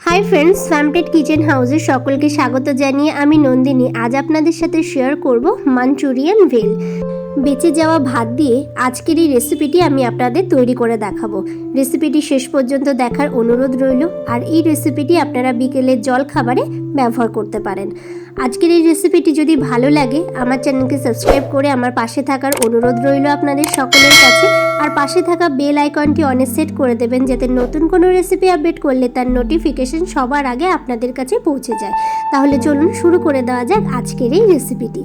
Hi friends, ফ্যামটেড kitchen হাউসে সকলকে স্বাগত জানিয়ে আমি নন্দিনী আজ আপনাদের সাথে শেয়ার করব মাঞ্চুরিয়ান ভেল। বেঁচে যাওয়া ভাত দিয়ে আজকের এই রেসিপিটি আমি আপনাদের তৈরি করে দেখাবো। রেসিপিটি শেষ পর্যন্ত দেখার অনুরোধ রইল। আর এই রেসিপিটি আপনারা বিকেলের জল খাবারে ব্যবহার করতে পারেন। আজকের এই রেসিপিটি যদি ভালো লাগে আমার চ্যানেলকে সাবস্ক্রাইব করে আমার পাশে থাকার অনুরোধ রইল আপনাদের সকলের কাছে। আর পাশে থাকা বেল আইকনটি অনে সেট করে দেবেন যাতে নতুন কোনো রেসিপি আপডেট করলে তার নোটিফিকেশন সবার আগে আপনাদের কাছে পৌঁছে যায়। তাহলে চলুন শুরু করে দেওয়া যাক আজকের এই রেসিপিটি।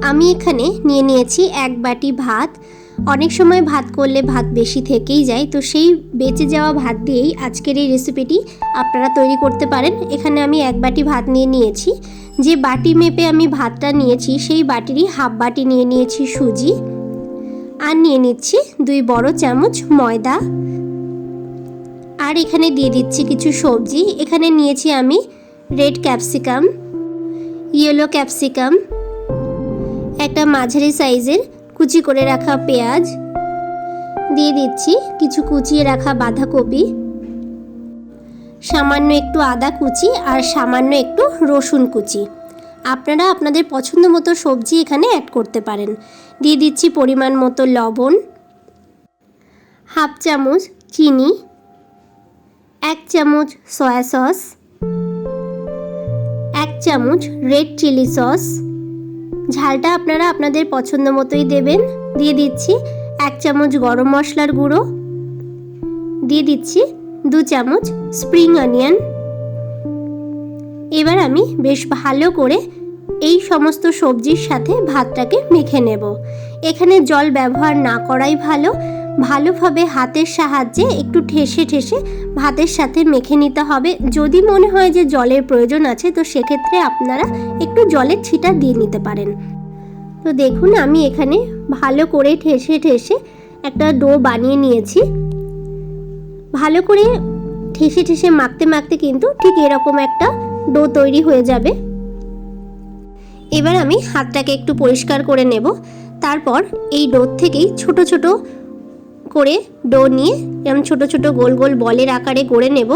আমি এখানে নিয়ে নিয়েছি 1 বাটি ভাত। অনেক সময় ভাত করলে ভাত বেশি থেকেই যায়, তো সেই বেঁচে যাওয়া ভাত দিয়েই আজকের এই রেসিপিটি আপনারা তৈরি করতে পারেন। এখানে আমি 1 বাটি ভাত নিয়ে নিয়েছি। যে বাটি মেপে আমি ভাতটা নিয়েছি সেই বাটিরই হাফ বাটি নিয়ে নিয়েছি সুজি, আর নিয়ে নিচ্ছি 2 বড় চামচ ময়দা। আর এখানে দিয়ে দিচ্ছি কিছু সবজি। এখানে নিয়েছি আমি রেড ক্যাপসিকাম, ইয়েলো ক্যাপসিকাম, একটা মাঝারি সাইজের কুচি করে রাখা পেঁয়াজ, দিয়ে দিচ্ছি কিছু কুচিয়ে রাখা বাঁধাকপি, সামান্য একটু আদা কুচি আর সামান্য একটু রসুন কুচি। আপনারা আপনাদের পছন্দ মতো সবজি এখানে অ্যাড করতে পারেন। দিয়ে দিচ্ছি পরিমাণ মতো লবণ, হাফ চামচ চিনি, 1 চামচ সয়া সস, 1 চামচ রেড চিলি সস। ঝালটা আপনারা আপনাদের পছন্দ মতোই দেবেন। দিয়ে দিচ্ছি 1 চামচ গরম মশলার গুঁড়ো, দিয়ে দিচ্ছি 2 চামচ স্প্রিং অনিয়ন। এবার আমি বেশ ভালো করে এই সমস্ত সবজির সাথে ভাতটাকে মেখে নেব। এখানে জল ব্যবহার না করাই ভালো। ভালোভাবে হাতের সাহায্যে একটু ঠেসে ঠেসে ভাতের সাথে মেখে নিতে হবে। যদি মনে হয় যে জলের প্রয়োজন আছে তো সেক্ষেত্রে আপনারা একটু জলের ছিটা দিয়ে নিতে পারেন। তো দেখুন আমি এখানে ভালো করে ঠেসে ঠেসে একটা ডো বানিয়ে নিয়েছি। ভালো করে ঠেসে ঠেসে মাখতে মাখতে কিন্তু ঠিক এরকম একটা ডো তৈরি হয়ে যাবে। এবার আমি হাতটাকে একটু পরিষ্কার করে নেব। তারপর এই ডো থেকেই ছোট ছোট করে ডো নিয়ে এরকম ছোট ছোট গোল গোল বলের আকারে গড়ে নেব।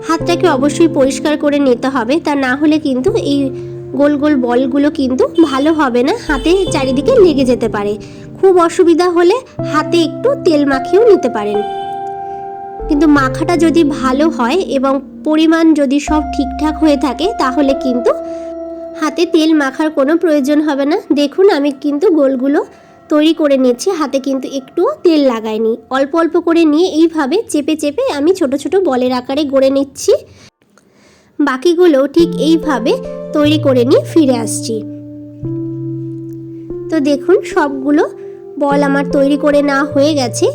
হাতটাকে অবশ্যই পরিষ্কার করে নিতে হবে, তা না হলে কিন্তু এই গোল গোল বলগুলো কিন্তু ভালো হবে না, হাতে চারিদিকে লেগে যেতে পারে। খুব অসুবিধা হলে হাতে একটু তেল মাখিয়েও নিতে পারেন। কিন্তু মাখাটা যদি ভালো হয় এবং পরিমাণ যদি সব ঠিকঠাক হয়ে থাকে তাহলে কিন্তু হাতে তেল মাখার কোনো প্রয়োজন হবে না। দেখুন আমি কিন্তু গোলগুলো তৈরি করে নিচ্ছি, হাতে কিন্তু একটুও তেল লাগাইনি। অল্প অল্প করে নিয়ে এইভাবে চেপে চেপে আমি ছোট ছোট বলের আকারে গড়ে নিচ্ছি। বাকিগুলো ঠিক এইভাবে তৈরি করে নিয়ে ফিরে আসছি। তো দেখুন সবগুলো বল আমার তৈরি করে নেওয়া হয়ে গেছে।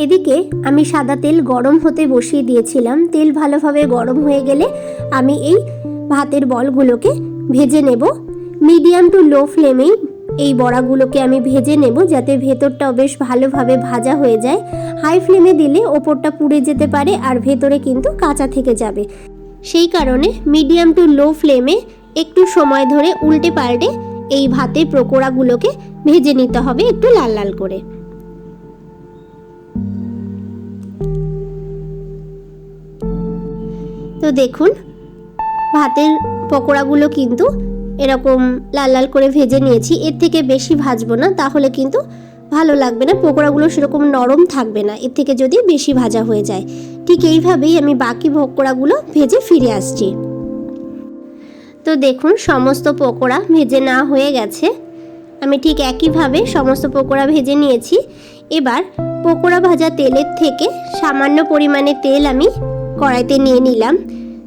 এদিকে আমি সাদা তেল গরম হতে বসিয়ে দিয়েছিলাম। তেল ভালোভাবে গরম হয়ে গেলে আমি এই ভাতের বলগুলোকে ভেজে নেব। মিডিয়াম টু লো ফ্লেমেই এই বড়াগুলোকে আমি ভেজে নেব যাতে ভেতরটাও বেশ ভালোভাবে ভাজা হয়ে যায়। হাই ফ্লেমে দিলে ওপরটা পুড়ে যেতে পারে আর ভেতরে কিন্তু কাঁচা থেকে যাবে। সেই কারণে মিডিয়াম টু লো ফ্লেমে একটু সময় ধরে উল্টে পাল্টে এই ভাতের পকোড়াগুলোকে ভেজে নিতে হবে একটু লাল লাল করে। তো দেখুন ভাতের পকোড়াগুলো কিন্তু এরকম লাল লাল করে ভেজে নিয়েছি। এর থেকে বেশি ভাজবো না, তাহলে কিন্তু ভালো লাগবে না, পকোড়াগুলো সেরকম নরম থাকবে না এর থেকে যদি বেশি ভাজা হয়ে যায়। ঠিক এইভাবেই আমি বাকি পকোড়াগুলো ভেজে ফিরে আসছি। তো দেখুন সমস্ত পকোড়া ভেজে নেওয়া হয়ে গেছে। আমি ঠিক একইভাবে সমস্ত পকোড়া ভেজে নিয়েছি। এবার পকোড়া ভাজা তেলের থেকে সামান্য পরিমাণে তেল আমি কড়াইতে নিয়ে নিলাম।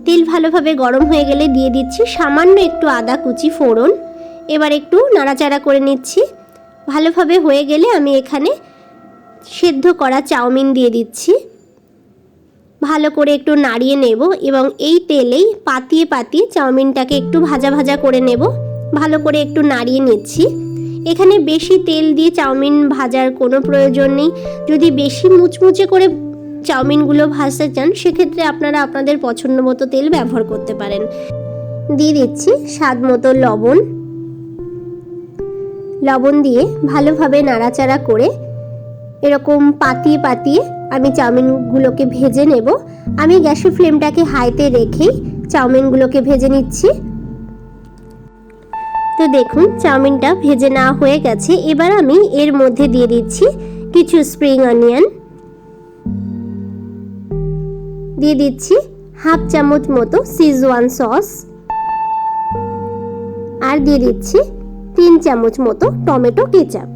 তেল ভালোভাবে গরম হয়ে গেলে দিয়ে দিচ্ছি সামান্য একটু আদা কুচি ফোড়ন। এবার একটু নাড়াচাড়া করে নিচ্ছি। ভালোভাবে হয়ে গেলে আমি এখানে সেদ্ধ করা চাউমিন দিয়ে দিচ্ছি। ভালো করে একটু নাড়িয়ে নেব এবং এই তেলেই পাতিয়ে পাতিয়ে চাউমিনটাকে একটু ভাজা ভাজা করে নেব। ভালো করে একটু নাড়িয়ে নিচ্ছি। এখানে বেশি তেল দিয়ে চাউমিন ভাজার কোনো প্রয়োজন নেই। যদি বেশি মুচমুচে করে চাউমিনগুলো ভাজতে চান সেক্ষেত্রে আপনারা আপনাদের পছন্দ মতো তেল ব্যবহার করতে পারেন। দিয়ে দিচ্ছি স্বাদ মতো লবণ। লবণ দিয়ে ভালোভাবে নাড়াচাড়া করে এরকম পাতিয়ে পাতিয়ে আমি চাউমিনগুলোকে ভেজে নেব। আমি গ্যাসের ফ্লেমটাকে হাইতে রেখেই চাউমিনগুলোকে ভেজে নিচ্ছি। তো দেখুন চাউমিনটা ভেজে নেওয়া হয়ে গেছে। এবার আমি এর মধ্যে দিয়ে দিচ্ছি কিছু স্প্রিং অনিয়ন, দিয়ে দিচ্ছি হাফ চামচ মতো সিজওয়ান সস, আর দিয়ে দিচ্ছি 3 চামচ মতো টমেটো কেচাপ।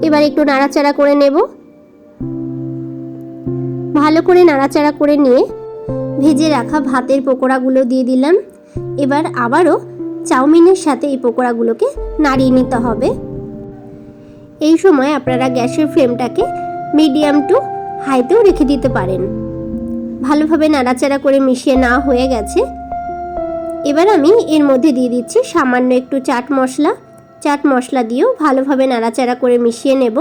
এবার একটু নাড়াচাড়া করে নেব। ভালো করে নাড়াচাড়া করে নিয়ে ভেজে রাখা ভাতের পকোড়াগুলো দিয়ে দিলাম। এবার আবারও চাউমিনের সাথে এই পকোড়াগুলোকে নাড়িয়ে নিতে হবে। এই সময় আপনারা গ্যাসের ফ্লেমটাকে মিডিয়াম টু হাইতেও রেখে দিতে পারেন। ভালোভাবে নাড়াচাড়া করে মিশিয়ে নেওয়া হয়ে গেছে। এবার আমি এর মধ্যে দিয়ে দিচ্ছি সামান্য একটু চাট মশলা দিয়েও ভালোভাবে নাড়াচাড়া করে মিশিয়ে নেব।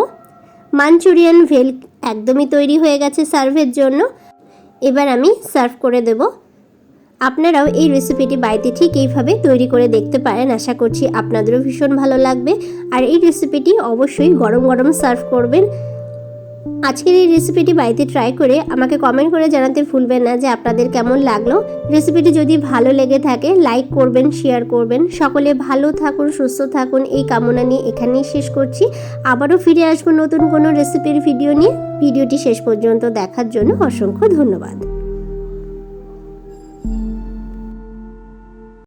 মাঞ্চুরিয়ান ভেল একদমই তৈরি হয়ে গেছে সার্ভের জন্য। এবার আমি সার্ভ করে দেব। আপনারাও এই রেসিপিটি বাড়িতে ঠিক এইভাবে তৈরি করে দেখতে পারেন। আশা করছি আপনাদেরও ভীষণ ভালো লাগবে। আর এই রেসিপিটি অবশ্যই গরম গরম সার্ভ করবেন। আজকের এই রেসিপিটি বাড়িতে ট্রাই করে আমাকে কমেন্ট করে জানাতে ভুলবেন না যে আপনাদের কেমন লাগলো। রেসিপিটি যদি ভালো লেগে থাকে লাইক করবেন, শেয়ার করবেন। সকলে ভালো থাকুন, সুস্থ থাকুন এই কামনা নিয়ে এখানেই শেষ করছি। আবারও ফিরে আসবো নতুন কোনো রেসিপির ভিডিও নিয়ে। ভিডিওটি শেষ পর্যন্ত দেখার জন্য অসংখ্য ধন্যবাদ।